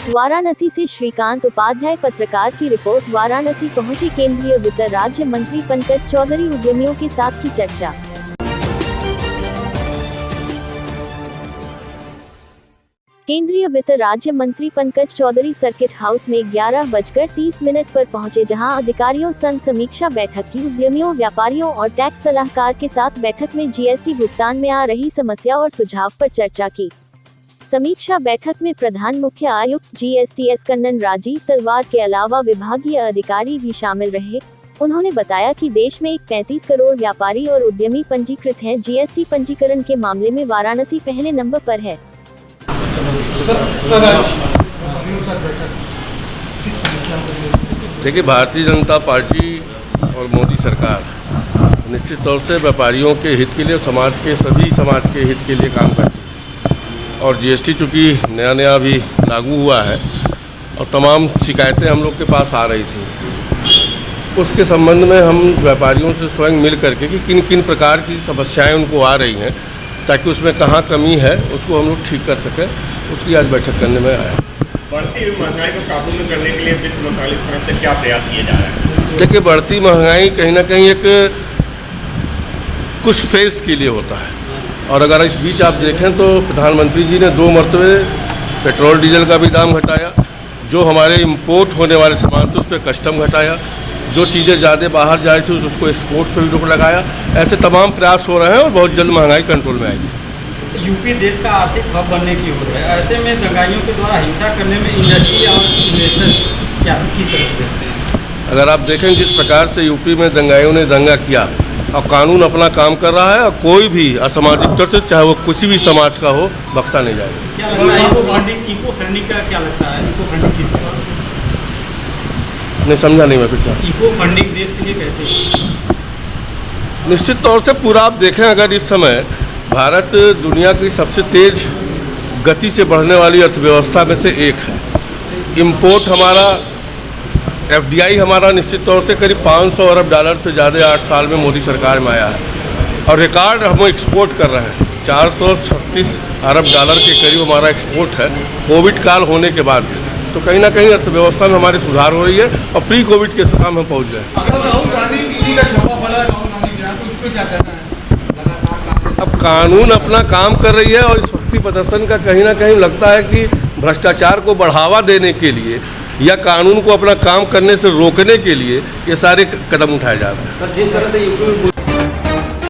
वाराणसी से श्रीकांत उपाध्याय पत्रकार की रिपोर्ट। वाराणसी पहुंचे केंद्रीय वित्त राज्य मंत्री पंकज चौधरी, उद्यमियों के साथ की चर्चा। केंद्रीय वित्त राज्य मंत्री पंकज चौधरी सर्किट हाउस में 11:30 पर पहुंचे, जहां अधिकारियों संग समीक्षा बैठक की। उद्यमियों, व्यापारियों और टैक्स सलाहकार के साथ बैठक में जीएसटी भुगतान में आ रही समस्या और सुझाव पर चर्चा की। समीक्षा बैठक में प्रधान मुख्य आयुक्त जीएसटी कन्नन राजीव तलवार के अलावा विभागीय अधिकारी भी शामिल रहे। उन्होंने बताया कि देश में 35 करोड़ व्यापारी और उद्यमी पंजीकृत हैं। जीएसटी पंजीकरण के मामले में वाराणसी पहले नंबर पर है। देखिए, भारतीय जनता पार्टी और मोदी सरकार निश्चित तौर से व्यापारियों के हित के लिए, सभी समाज के हित के लिए काम करती है। और जीएसटी चूँकि नया भी लागू हुआ है और तमाम शिकायतें हम लोग के पास आ रही थी, उसके संबंध में हम व्यापारियों से स्वयं मिल करके कि किन किन प्रकार की समस्याएं उनको आ रही हैं, ताकि उसमें कहाँ कमी है उसको हम लोग ठीक कर सकें, उसकी आज बैठक करने में आया। बढ़ती महंगाई को काबू में करने के लिए वित्त मंत्रालय की तरफ से क्या प्रयास किए जा रहे हैं? देखिए, बढ़ती महंगाई कहीं ना कहीं एक कुछ फेज के लिए होता है, और अगर इस बीच आप देखें तो प्रधानमंत्री जी ने 2 मरतबे पेट्रोल डीजल का भी दाम घटाया, जो हमारे इंपोर्ट होने वाले सामान थे उस पर कस्टम घटाया, जो चीज़ें ज़्यादा बाहर जा रही थी उसको एक्सपोर्ट पर भी रोक लगाया। ऐसे तमाम प्रयास हो रहे हैं और बहुत जल्द महंगाई कंट्रोल में आएगी। यूपी देश का आर्थिक हब बनने की ओर है, ऐसे में दंगाइयों के द्वारा हिंसा करने में इंडस्ट्री और इन्वेस्टर क्या किस तरह से देखते हैं? अगर आप देखें जिस प्रकार से यूपी में दंगाइयों ने दंगा किया, और कानून अपना काम कर रहा है, और कोई भी असामाजिक तत्व चाहे वो किसी भी समाज का हो, बख्शा नहीं जाएगा। क्या लगता है इको फंडिंग का क्या लगता है? इको फंडिंग किस तरह? नहीं समझा नहीं मैं फिर से। इको फंडिंग देश के लिए कैसे? निश्चित तौर से पूरा आप देखें, अगर इस समय भारत दुनिया की सबसे तेज गति से बढ़ने वाली अर्थव्यवस्था में से एक है। इम्पोर्ट हमारा, एफडीआई हमारा निश्चित तौर से करीब $500 अरब से ज़्यादा 8 साल में मोदी सरकार में आया है, और रिकॉर्ड हम एक्सपोर्ट कर रहे हैं। $436 अरब के करीब हमारा एक्सपोर्ट है कोविड काल होने के बाद भी। तो कहीं ना कहीं अर्थव्यवस्था में हमारी सुधार हो रही है, और प्री कोविड के काम हम पहुँच गए। अब कानून अपना काम कर रही है, और इस वक्ती प्रदर्शन का कहीं ना कहीं लगता है कि भ्रष्टाचार को बढ़ावा देने के लिए या कानून को अपना काम करने से रोकने के लिए ये सारे कदम उठाए जा रहे हैं। जिस तरह से यूपी